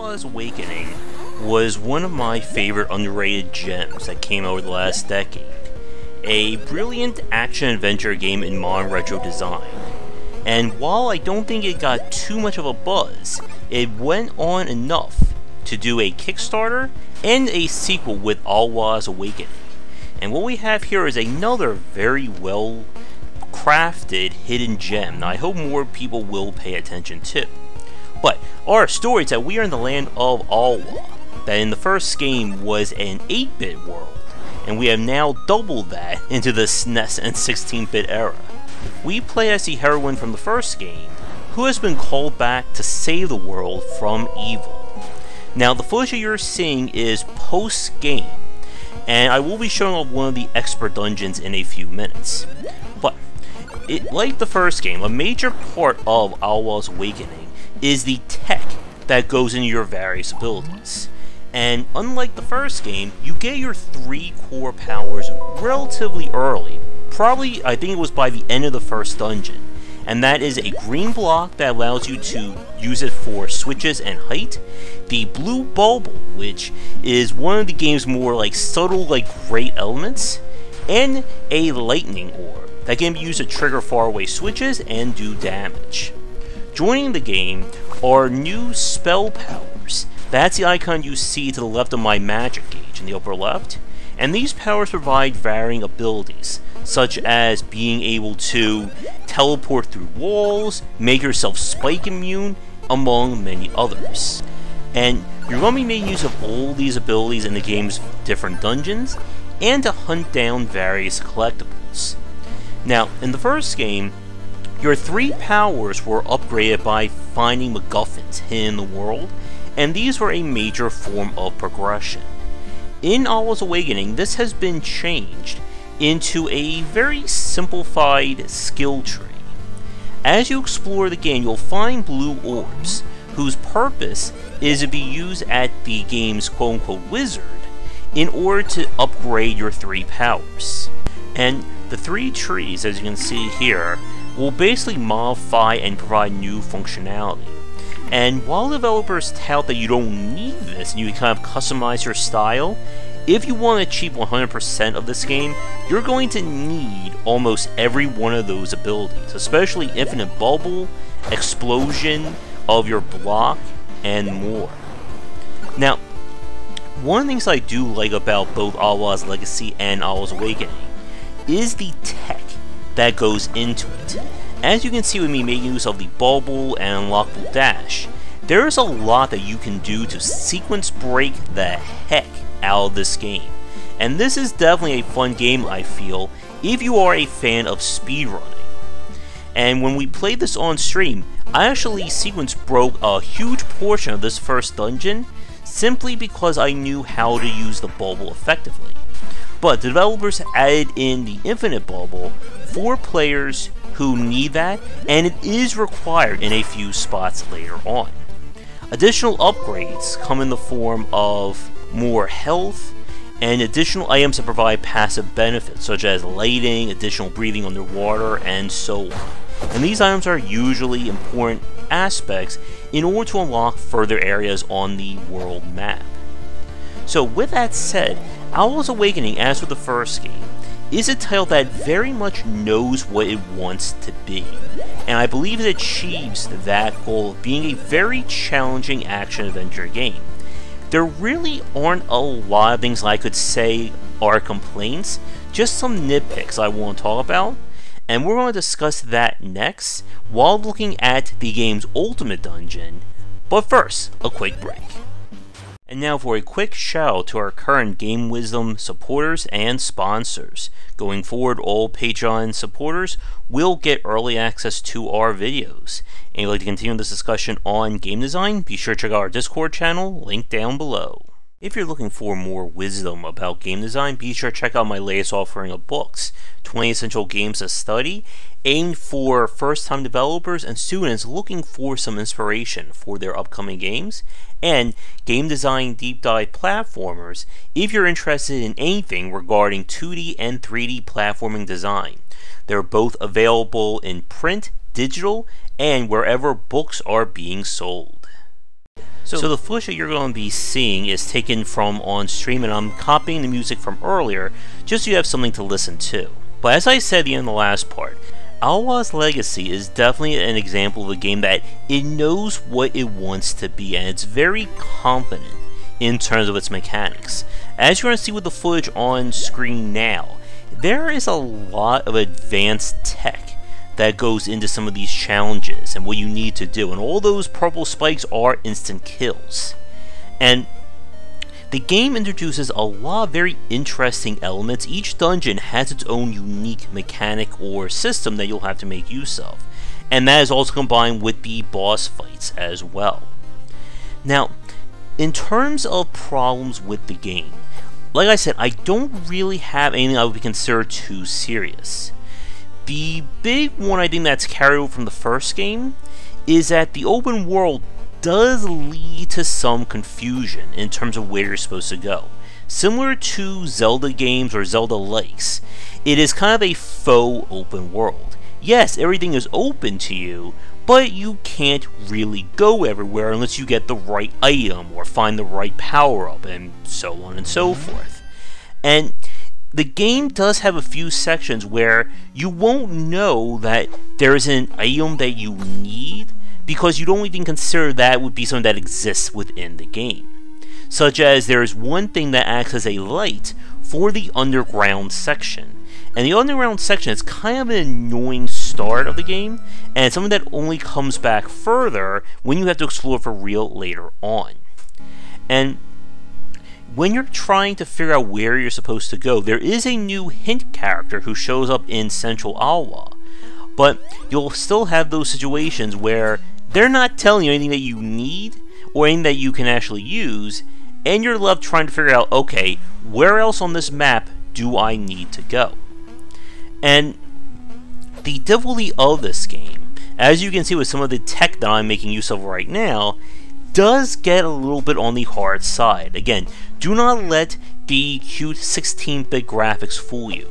Alwa's Awakening was one of my favorite underrated gems that came over the last decade. A brilliant action-adventure game in modern retro design. And while I don't think it got too much of a buzz, it went on enough to do a Kickstarter and a sequel with Alwa's Awakening. And what we have here is another very well crafted hidden gem that I hope more people will pay attention to. But our story is that we are in the land of Alwa, that in the first game was an 8-bit world, and we have now doubled that into the SNES and 16-bit era. We play as the heroine from the first game, who has been called back to save the world from evil. Now the footage that you're seeing is post-game, and I will be showing off one of the expert dungeons in a few minutes. But, like the first game, a major part of Alwa's Awakening is the tech that goes into your various abilities. And unlike the first game, you get your 3 core powers relatively early. Probably, I think it was by the end of the first dungeon. And that is a green block that allows you to use it for switches and height, the blue bubble, which is one of the game's more like subtle great elements, and a lightning orb that can be used to trigger faraway switches and do damage. Joining the game are new spell powers. That's the icon you see to the left of my magic gauge in the upper left, and these powers provide varying abilities, such as being able to teleport through walls, make yourself spike immune, among many others. And you're going to be making use of all these abilities in the game's different dungeons, and to hunt down various collectibles. Now, in the first game, your 3 powers were upgraded by finding MacGuffins hidden in the world, and these were a major form of progression. In Alwa's Awakening, this has been changed into a very simplified skill tree. As you explore the game, you'll find blue orbs, whose purpose is to be used at the game's quote-unquote wizard in order to upgrade your 3 powers. And the 3 trees, as you can see here, will basically modify and provide new functionality. And while developers tout that you don't need this and you can kind of customize your style, if you want to achieve 100% of this game, you're going to need almost every one of those abilities, especially Infinite Bubble, Explosion of your block, and more. Now, one of the things I do like about both Alwa's Legacy and Alwa's Awakening is the tech that goes into it. As you can see with me making use of the bubble and unlockable dash, there is a lot that you can do to sequence break the heck out of this game. And this is definitely a fun game, I feel, if you are a fan of speedrunning. And when we played this on stream, I actually sequence broke a huge portion of this first dungeon simply because I knew how to use the bubble effectively. But the developers added in the Infinite Bubble for players who need that, and it is required in a few spots later on. Additional upgrades come in the form of more health, and additional items that provide passive benefits, such as lighting, additional breathing underwater, and so on. And these items are usually important aspects in order to unlock further areas on the world map. So with that said, Alwa's Awakening, as with the first game, is a title that very much knows what it wants to be, and I believe it achieves that goal of being a very challenging action-adventure game. There really aren't a lot of things I could say are complaints, just some nitpicks I want to talk about, and we're going to discuss that next while looking at the game's ultimate dungeon. But first, a quick break. And now for a quick shout out to our current Game Wisdom supporters and sponsors. Going forward, all Patreon supporters will get early access to our videos. And if you'd like to continue this discussion on game design, be sure to check out our Discord channel, linked down below. If you're looking for more wisdom about game design, be sure to check out my latest offering of books, 20 Essential Games to Study, aimed for first-time developers and students looking for some inspiration for their upcoming games, and Game Design Deep Dive Platformers if you're interested in anything regarding 2D and 3D platforming design. They're both available in print, digital, and wherever books are being sold. So the footage that you're going to be seeing is taken from on stream, and I'm copying the music from earlier, just so you have something to listen to. But as I said at the end of the last part, Alwa's Legacy is definitely an example of a game that it knows what it wants to be, and it's very confident in terms of its mechanics. As you're going to see with the footage on screen now, there is a lot of advanced tech that goes into some of these challenges and what you need to do, and all those purple spikes are instant kills. And the game introduces a lot of very interesting elements. Each dungeon has its own unique mechanic or system that you'll have to make use of, and that is also combined with the boss fights as well. Now, in terms of problems with the game, like I said, I don't really have anything I would consider too serious. The big one I think that's carried over from the first game is that the open world does lead to some confusion in terms of where you're supposed to go. Similar to Zelda games or Zelda-likes, it is kind of a faux open world. Yes, everything is open to you, but you can't really go everywhere unless you get the right item or find the right power-up, and so on and so forth. And the game does have a few sections where you won't know that there is an item that you need because you don't even consider that would be something that exists within the game. Such as there is one thing that acts as a light for the underground section. And the underground section is kind of an annoying start of the game, and it's something that only comes back further when you have to explore for real later on. And when you're trying to figure out where you're supposed to go, there is a new hint character who shows up in Central Alwa, but you'll still have those situations where they're not telling you anything that you need or anything that you can actually use, and you're left trying to figure out, okay, where else on this map do I need to go? And the difficulty of this game, as you can see with some of the tech that I'm making use of right now, does get a little bit on the hard side. Again, do not let the cute 16-bit graphics fool you.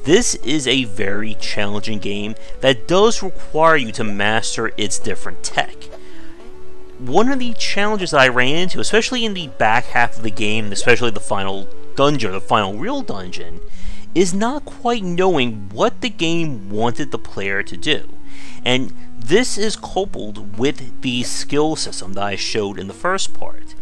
This is a very challenging game that does require you to master its different tech. One of the challenges that I ran into, especially in the back half of the game, especially the final dungeon, the final real dungeon, is not quite knowing what the game wanted the player to do. And this is coupled with the skill system that I showed in the first part.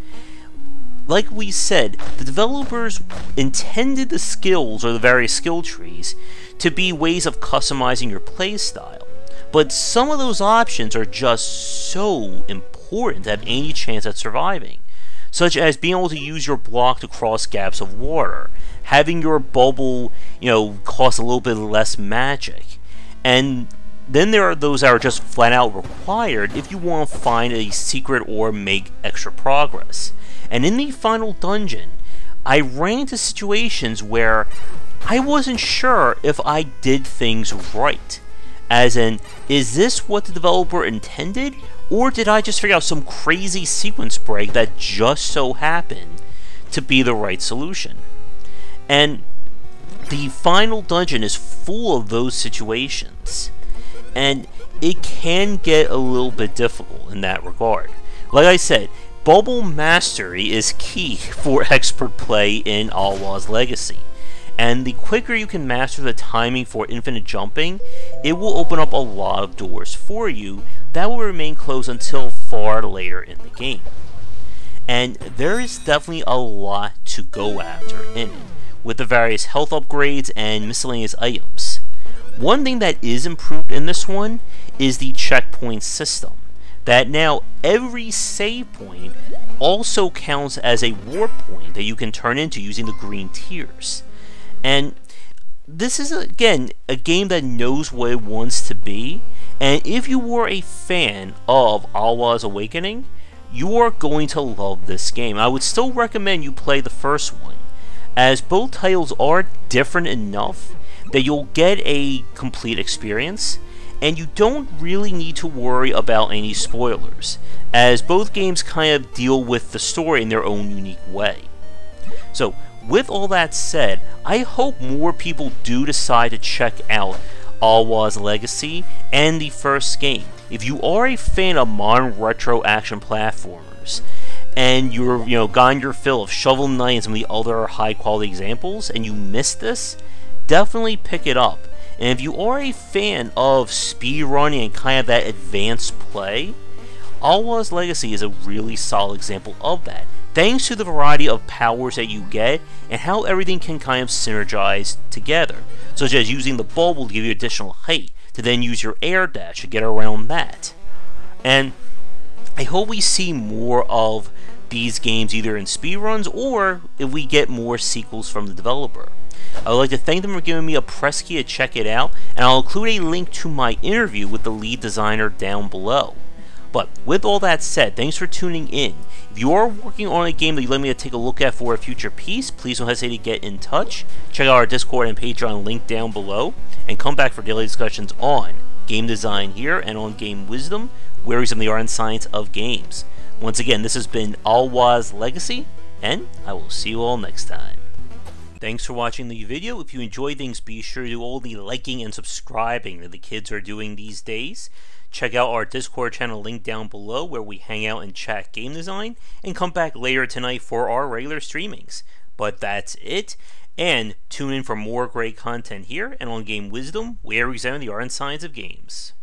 Like we said, the developers intended the skills, or the various skill trees, to be ways of customizing your playstyle. But some of those options are just so important to have any chance at surviving. Such as being able to use your block to cross gaps of water, having your bubble, cost a little bit less magic, and then there are those that are just flat out required if you want to find a secret or make extra progress. And in the final dungeon, I ran into situations where I wasn't sure if I did things right. As in, is this what the developer intended? Or did I just figure out some crazy sequence break that just so happened to be the right solution? And the final dungeon is full of those situations. And it can get a little bit difficult in that regard. Like I said, bubble mastery is key for expert play in Alwa's Legacy. And the quicker you can master the timing for infinite jumping, it will open up a lot of doors for you that will remain closed until far later in the game. And there is definitely a lot to go after in it, with the various health upgrades and miscellaneous items. One thing that is improved in this one is the checkpoint system, that now every save point also counts as a warp point that you can turn into using the green tiers. And this is, again, a game that knows what it wants to be, and if you were a fan of Alwa's Awakening, you are going to love this game. I would still recommend you play the first one, as both titles are different enough that you'll get a complete experience, and you don't really need to worry about any spoilers, as both games kind of deal with the story in their own unique way. So, with all that said, I hope more people do decide to check out Alwa's Legacy and the first game. If you are a fan of modern retro action platformers, and you're gotten your fill of Shovel Knight and some of the other high quality examples, and you missed this, definitely pick it up. And if you are a fan of speedrunning and kind of that advanced play, Alwa's Legacy is a really solid example of that, thanks to the variety of powers that you get and how everything can kind of synergize together, such as using the bubble to give you additional height, to then use your air dash to get around that. And I hope we see more of these games either in speedruns or if we get more sequels from the developer. I would like to thank them for giving me a press key to check it out, and I'll include a link to my interview with the lead designer down below. But with all that said, thanks for tuning in. If you are working on a game that you'd like me to take a look at for a future piece, please don't hesitate to get in touch. Check out our Discord and Patreon link down below, and come back for daily discussions on game design here and on game wisdom, where we some of the art and science of games. Once again, this has been Alwa's Legacy, and I will see you all next time. Thanks for watching the video. If you enjoy things, be sure to do all the liking and subscribing that the kids are doing these days. Check out our Discord channel link down below, where we hang out and chat game design, and come back later tonight for our regular streamings. But that's it, and tune in for more great content here and on Game Wisdom, where we examine the art and science of games.